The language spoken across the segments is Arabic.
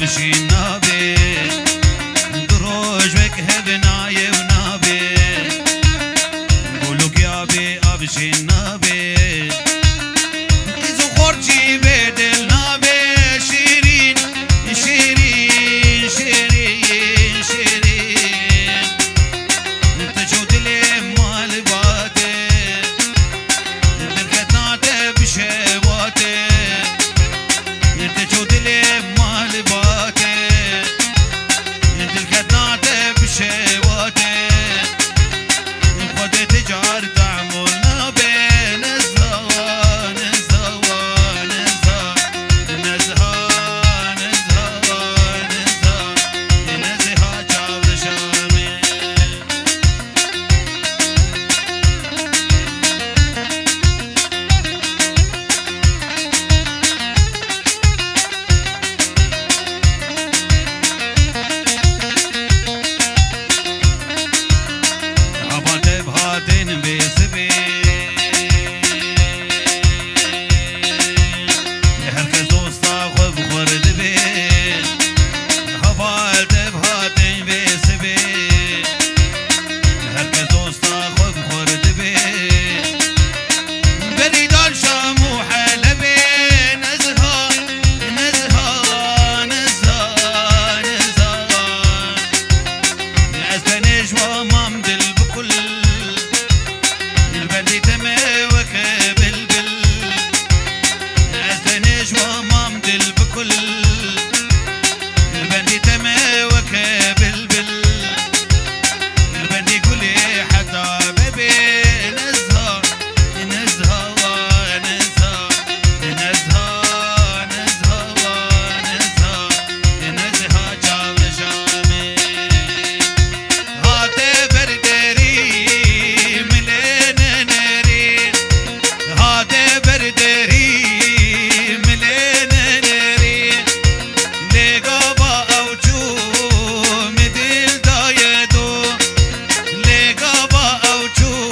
أبشي نابي دروج بك هبناي ونابي قولك يا بي أبشي نابي خورجي بدل نابي شيرين شيرين شيرين شيرين تجود لي مال باتي دركتناته بشيواتي تجود لي مال باتي دركتناته بشيواتي خد تجار تعملنا بين الزوان الزوان الزوان نزهان نزهان نزهان نزهان جاب شامي عبالت بهاتين بيسبي هركز وسطاخ بخورد بي عبالت بهاتين بيسبي هركز وسطاخ بخورد بي بريدان شام وحلبي نزهان نزهان نزهان نزهان عزتنيش ومام دل بكل البلدي تمي وكبلبل عزتنيش ومام دل بكل البلدي تمي وكبلبل البلدي كلي حتى بيبي نزهان نزهان نزهان نزهان نزهان نزهان نزهان جال شامي هاتي بردري ملين نري هاتي بردري ملين نري لقبا أوجو مدل دايدو لقبا أوجو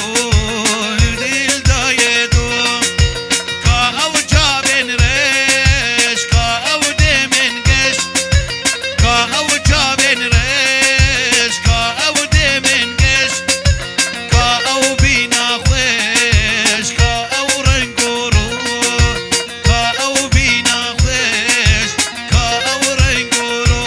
مدل دايدو كا أو جابن ريش كا أو دمن قش كا أو جابن ريش كا أو دمن قش كا أو بينا خوش كا أو رنقورو كا أو بينا خوش كا أو رنقورو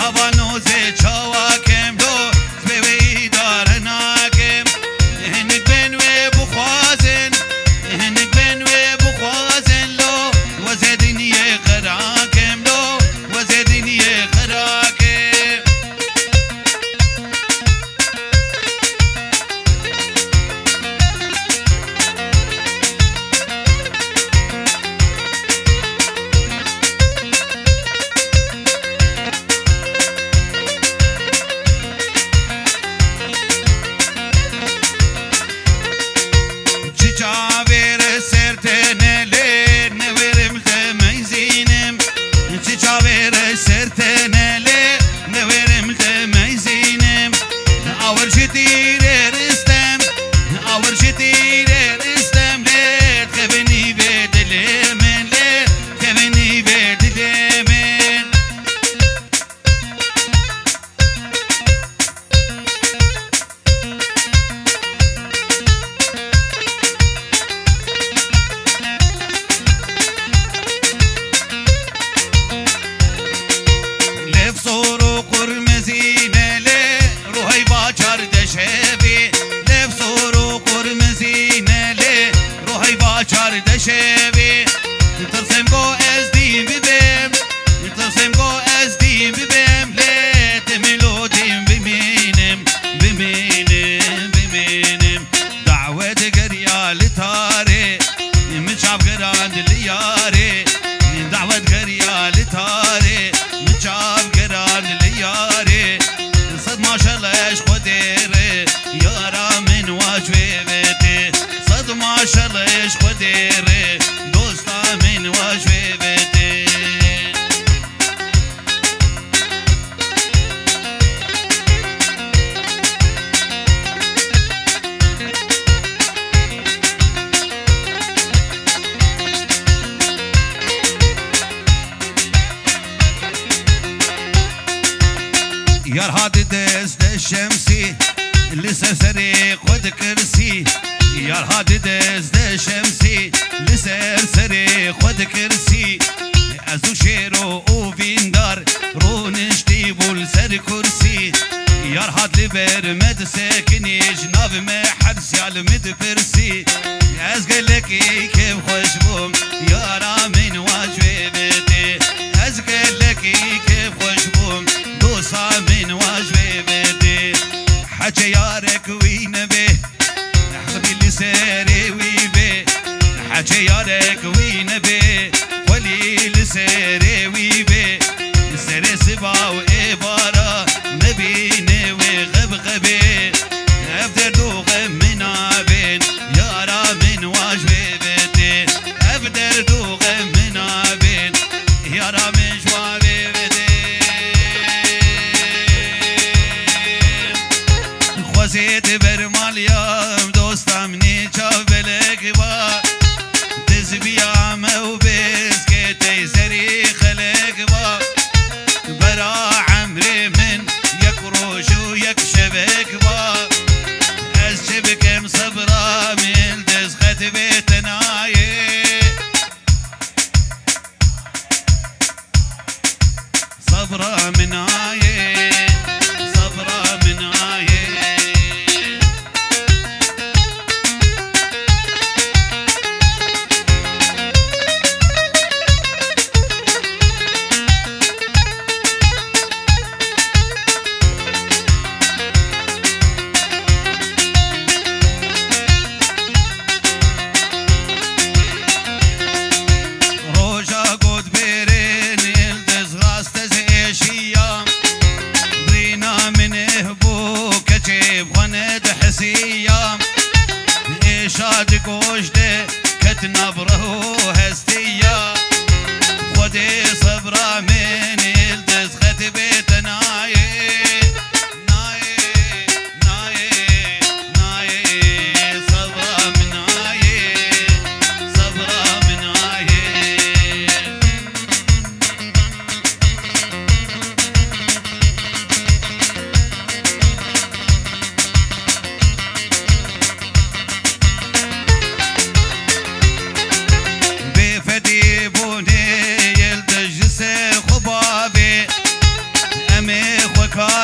چاوانو زی چاواکم دو زبوی دارناکم هنگ بنوی بخوازن هنگ بنوی بخوازن لو وزدنی خراکم لو وزدنی خراکم شبی ترسم گو از دیم ببم ترسم گو از دیم ببم لیت ملودیم بمینم بمینم بمینم دعوت گریال تاره مچاب گراند لیاره دعوت گریال تاره مچاب گراند لیاره صد ماشالله خودره یارا من واجبته صد ماشالله خودره دوستا من واجبته یار هات دست شمسی لسرسری خود کرسی یار هات دست شمسی لسرسری خود کرسی از او شیر و ویندار رو نشتی بول سر کرسی یار هات لبر مد سکنی جناب ما حبس یالمد فرسی از گلکی کیف خوش بوم یارا من واجبتی از گلکی کیف خوش بوم دوسا من واجبتی حاجه یارک وین به حبی لسری وی به حاجه یارک وین به ولی لسری وی به سر سبا و عبارة نبینه و غبغبه افدر دوغ من آبین یارا من واجبته افدر دوغ من آبین یارا من جوابته خوزید برمالیم دوستم نیچاو بلک با تزبیام و بز که تیزری خلق با برا عمري من يكروش ويكشبك با از شبكم صبرا من دزخت بيتناي صبرا من آي صبرا من آي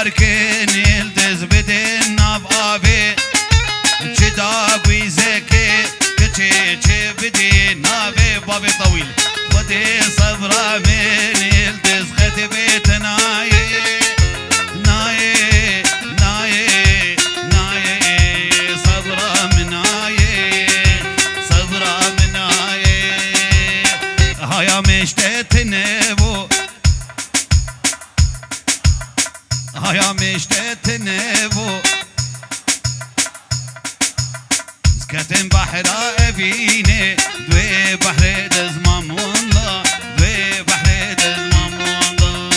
جاركن يلدز بدين نابابي شداقوي زكي كتشي بدين نابي بابي طويل خدي صبرا من يلدز ختبيت ناي ناي ناي ناي صبرا من ناي صبرا من ناي هيا مشتت نبو هيا مشتت نبو سكتن بحر أبيني دوي بحر دزمام والله دوي بحر دزمام والله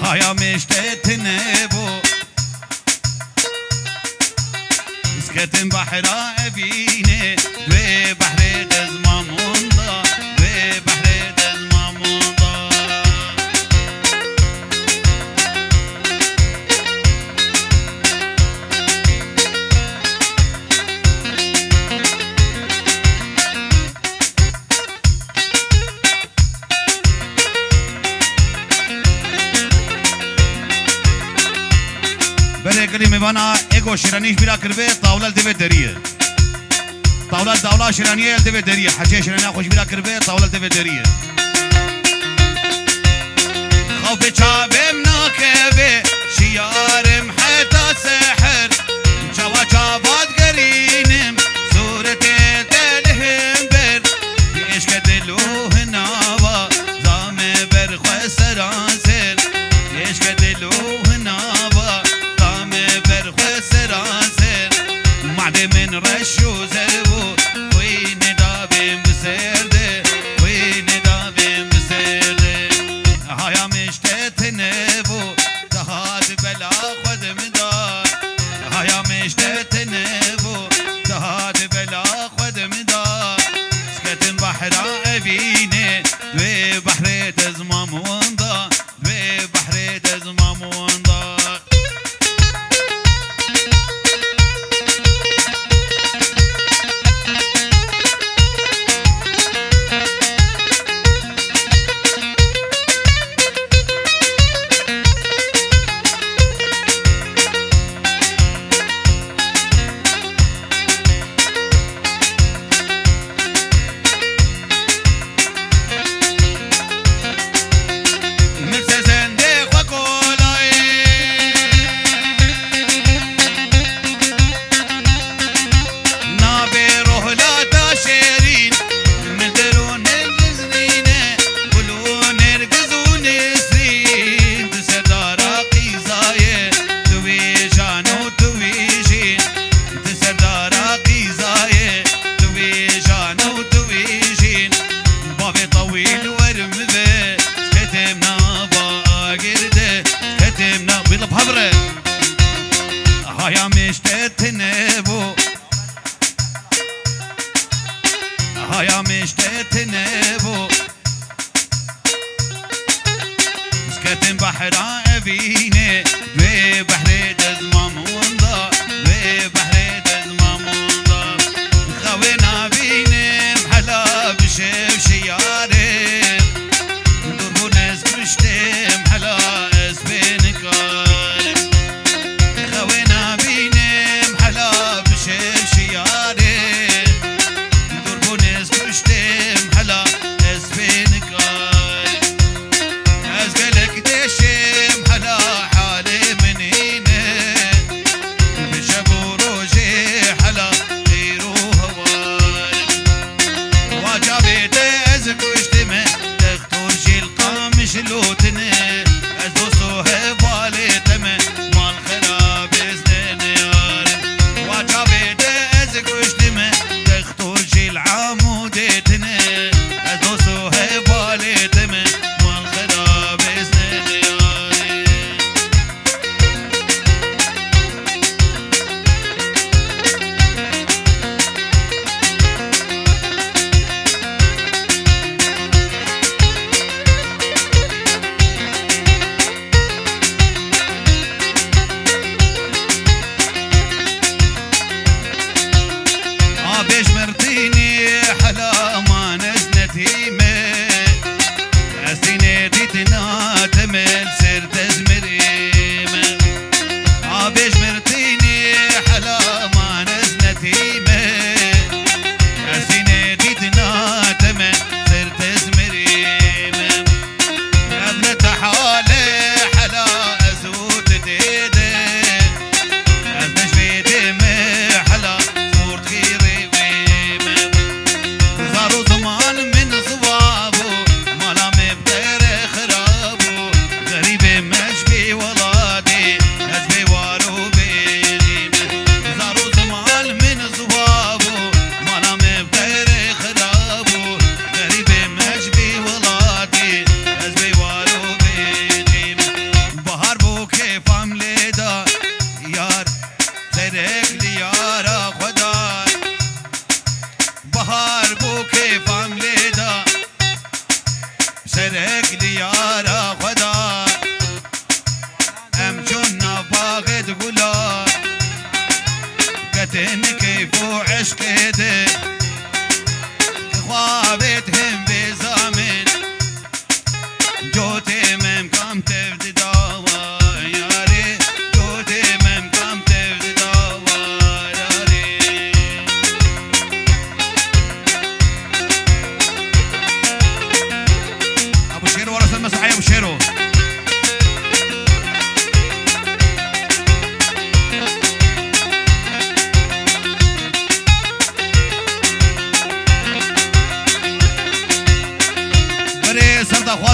هيا مشتت نبو سكتن بحر أبيني دوي بحر دزمام والله دوي بحر دزمام والله بله کلی میوانا اگو شیرانیش بیرا کرده طاوله دوی دریه طاوله داوله شیرانیه دوی دریه حجه شیرانیه خوش بیرا کرده طاوله دوی دریه خوف چابم ناکبه شیارم حتا سحر چوا چابات گرینم صورت دلهم بر عشق دلوه ناوا زام برخو سرانسر عشق دلوه ناوا من رشو زربو وين دابم بسرده وين دابم بسرده هيا مشتت نبو دهات بلا خود مدار هيا مشتت نبو دهات بلا خود مدار سكتن بحر أبيني دوي بحر دزمام واندا دوي بحر دزمام واندا هيا مشتت نبو هيا مشتت نبو سكتن بحر أبيني دوي بحر دزمام واندا دوي بحر دزمام واندا خوينا بينم حلا بشف شيارم دربو ناس كشتم حلا اسبينكار خوينا بينم حلا بشف شيارم دربو ناس كشتم حلا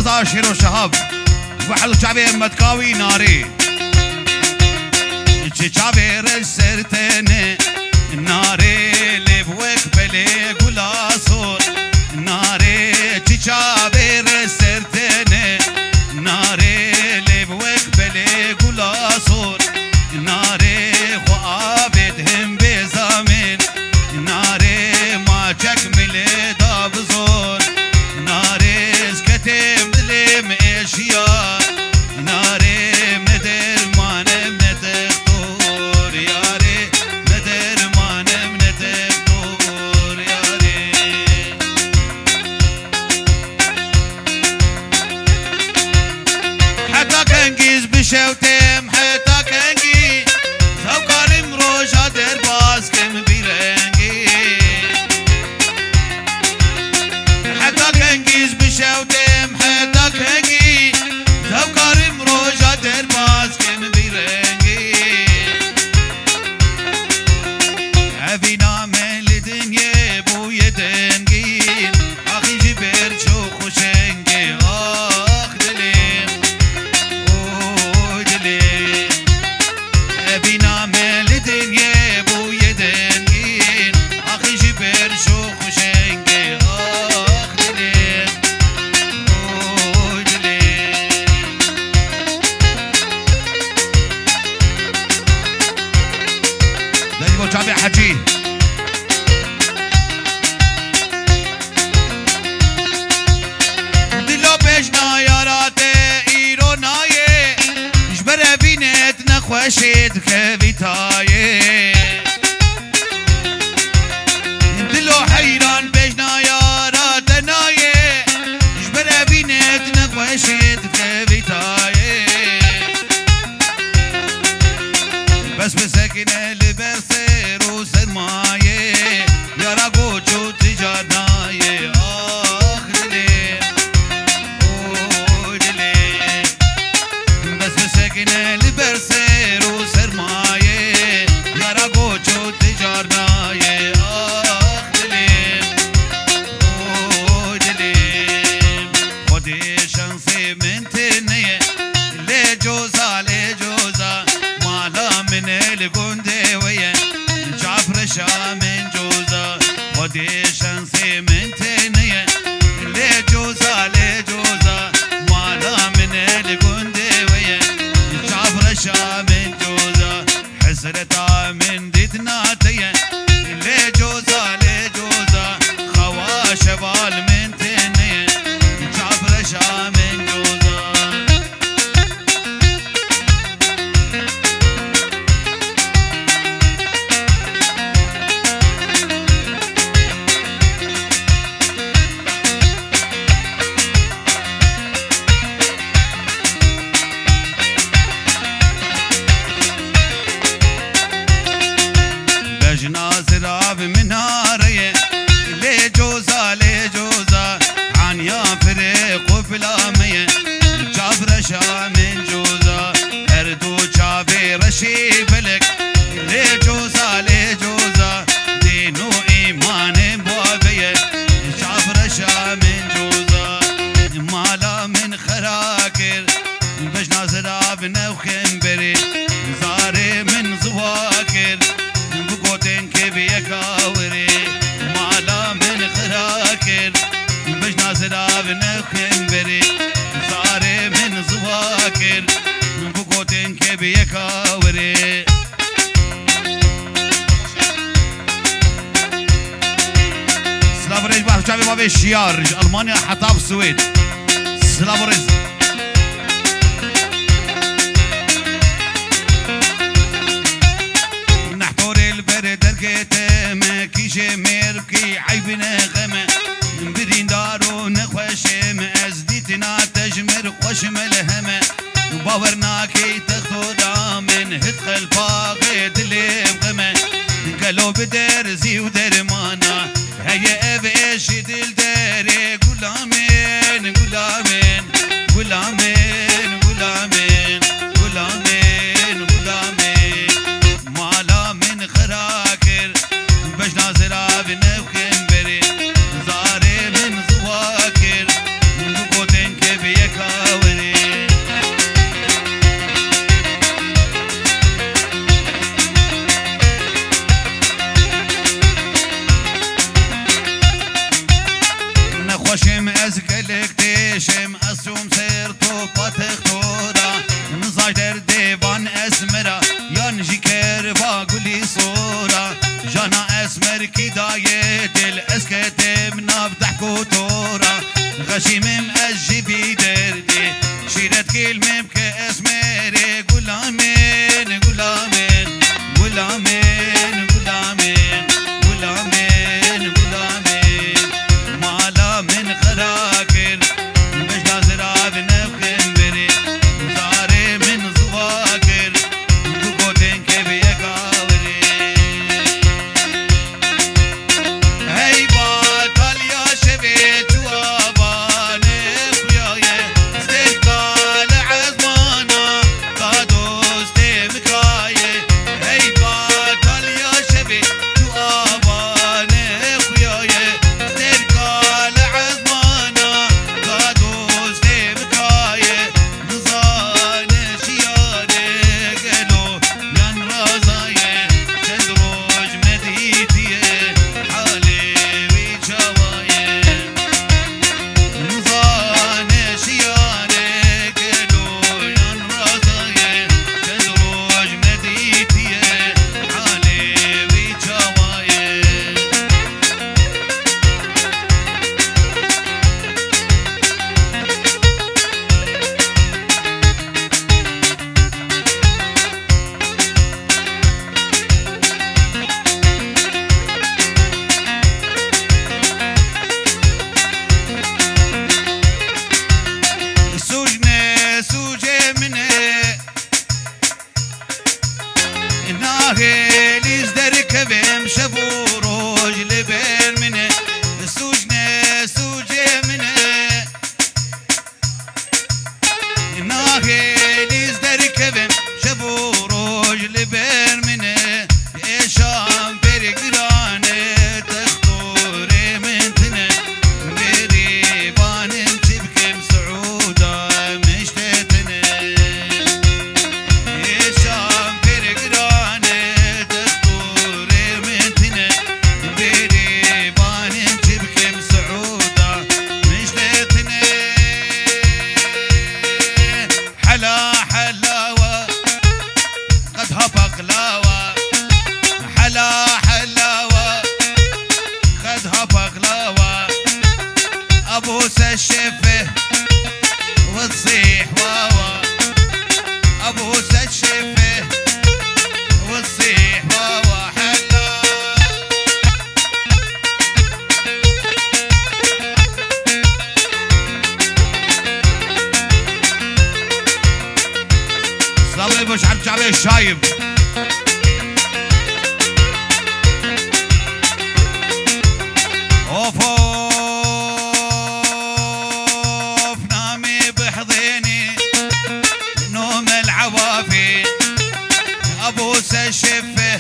رضا شيرو شهاب وحلو شعبي متكاوي ناري شعبي رسرتني ناري لبوك بلي قلاصور ناري شعبي رسرتني ناري لبوك بلي قلاصور ناري خوابتهم بزامن ناري ما تكمل دابزور ناري سكتم دلم اشياء ناري مدر ما نمنتختور ياري مدر ما نمنتختور ياري حتى كنجيز بشوتم حتى كنجي سوكارم روشا درباز كم بيرنجي حتى كنجيز بشوتم حتى كنجي سوكارم روشا درباز كم بيرنجي عفينا من الدنيا بو يدنجين اخي جبر شو خوشنجي اخ دليم او دليم عفينا من الدنيا بو يدنجين اخي جبر شو خوشنجي اخ دليم او دليم دليل بو شعبي حجي دلو بجنا يارات ايرو نايه جبر بينت نخوشت كبيتايه دلو حيران بجنا يارات نايه جبر بينت نخوشت كبيتايه بس بسكنه لبرسير وسرمايه يارا قوتشو تجارنايه اخ دليم او دليم بس بسكنه لبرسير وسرمايه يارا قوتشو تجارنايه اخ دليم او دليم خدي شانسي من تنيه لجوزا لجوزا مالا من الجندي ويا جعفر شا من جوزا خدي شانسي من تنيه لجوزا لجوزا مالا من الجندي ويا جعفر شا من جوزا حسرتا من ديتناتيه لجوزا لجوزا خوا شبال من تنيه جعفر شا من جوزا جنازراب مناريه لجوزا لجوزا عنيا فريق وبلاميه جابر شا من جوزا اردو جابي رشي بلك لجوزا لجوزا دينو ايمان بوابيه جابر شا من جوزا مالا من خراكر بجنازراب نوخن بري زاري من زواكر بقوتين كبي كاوري مالا من خراكر بجنا زراب نخن بري زاري من زواكر بقوتين كبي كاوري سلاف ريج بحث شعبي بابي شيار ألمانيا حطاب السويد سلاف ريج دركتم كيشي ميركي عيبنا غما بدين دارو نخوشم ازديتنا تجمر خوشم الهما باورناكي تخطو دامن هدخل فاقد اللي بغما قالوا بدرزي ودرمانا هيا ابيش دل داري غلامين غلامين غلامين غلامين غلامين غلامين مالا من خراكر بجنا زراب نوخن بري زاري من زواكر بقوتين كبيه جي كيرفا قولي صورة جانا اسمر كي دايت الاسكت منا بضحكو تورا غشي مأجي بيدردي شيرت كلمة بكاسمري قول امين قول امين قول امين قول امين قول امين قول امين مالا من خراكر مش لازر بنبخن بري مزاري من زواكر وقوتين كيف يقاوري هاي باطل يا شبيت واباني خوياي استقال عزمانا قادوس تمكاي هاي باطل يا شبيت واباني خوياي استقال عزمانا قادوس تمكاي نظان شياري قالوا ين رازاي تدروج مديتي حالي ويجاواي نظان شياري قالوا ين رازاي تدروج مديتي حالي ويجاواي سجنة سوجة منه ناهي ليزدر كبم شبو روج لبين منه سجنة سوجة منه ناهي ليزدر كبم شبو روج لبين منه إيشام برقرانه تخطوري من تنه بري بانم تبكم سعوده مشتتنه إيشام برقرانه تخطوري من تنه بري بانم تبكم سعوده مشتتنه حلا حلاوه قد هفقلاوه حلا حلاوه خدها بغلاوه ابوس الشفه وتصيح واوا ابوس الشفه وتصيح واوا حلا صلي مش عم تعمل الشايب اوف اوف نامي بحضيني نوم العوافي ابوس الشفه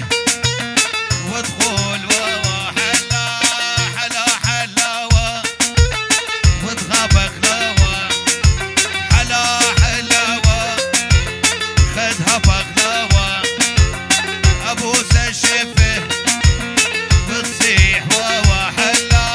وادخل واوا حلا حلا حلاوه وتغاب غلاوه حلا حلاوه خدها بغلاوه ابوس الشفه وتصيح واوا حلا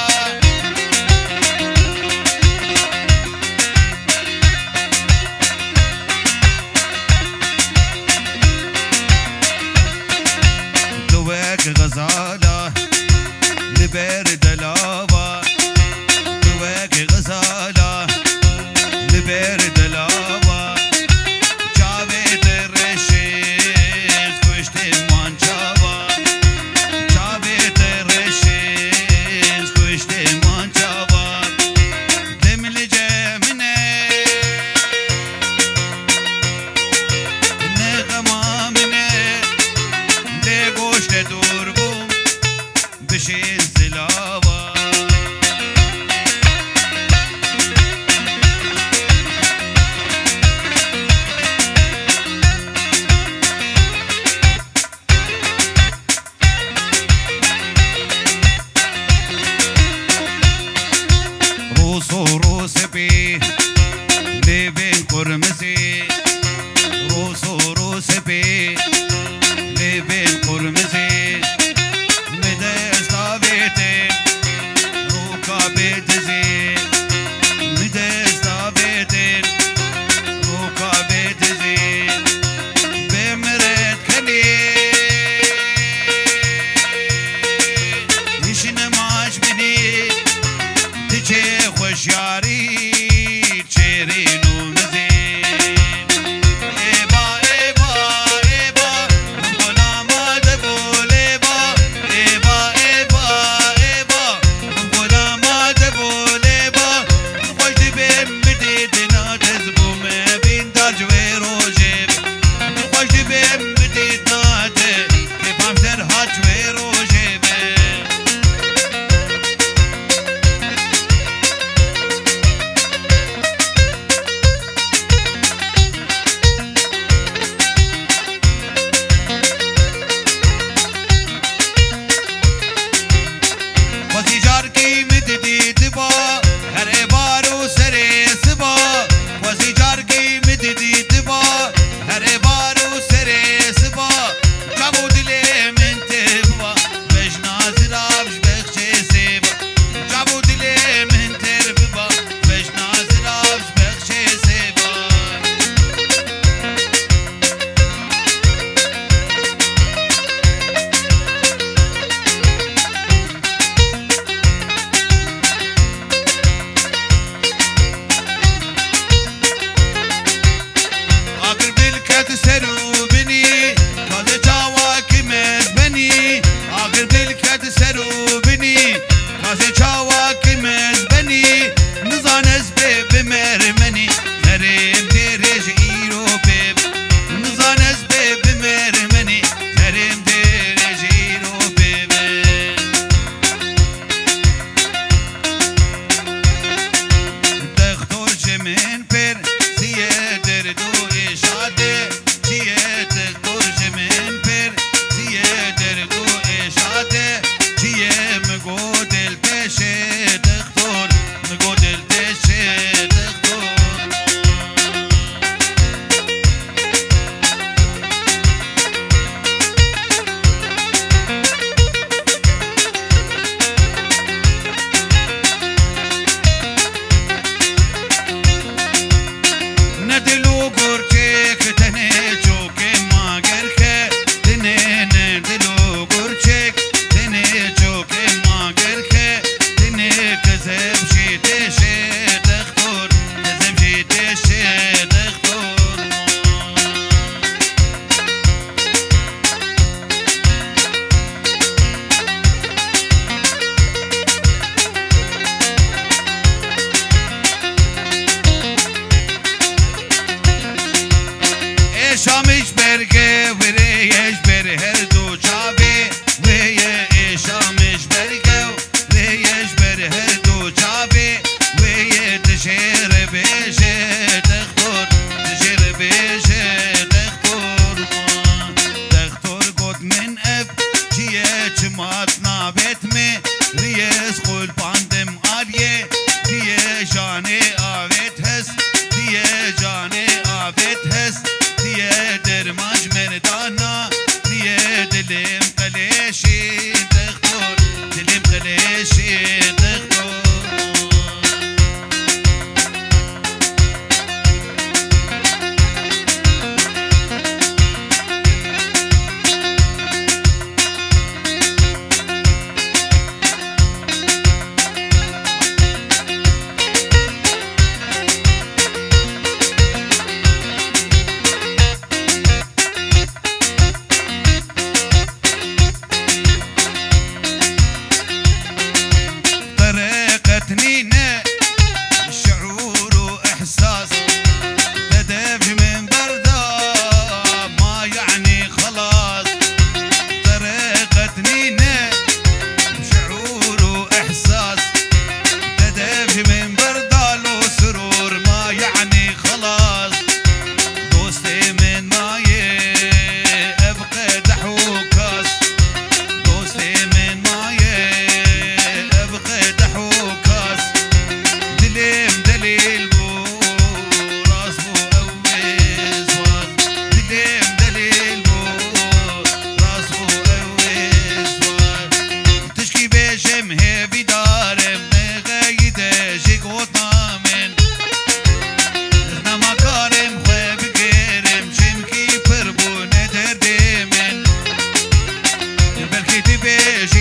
پیش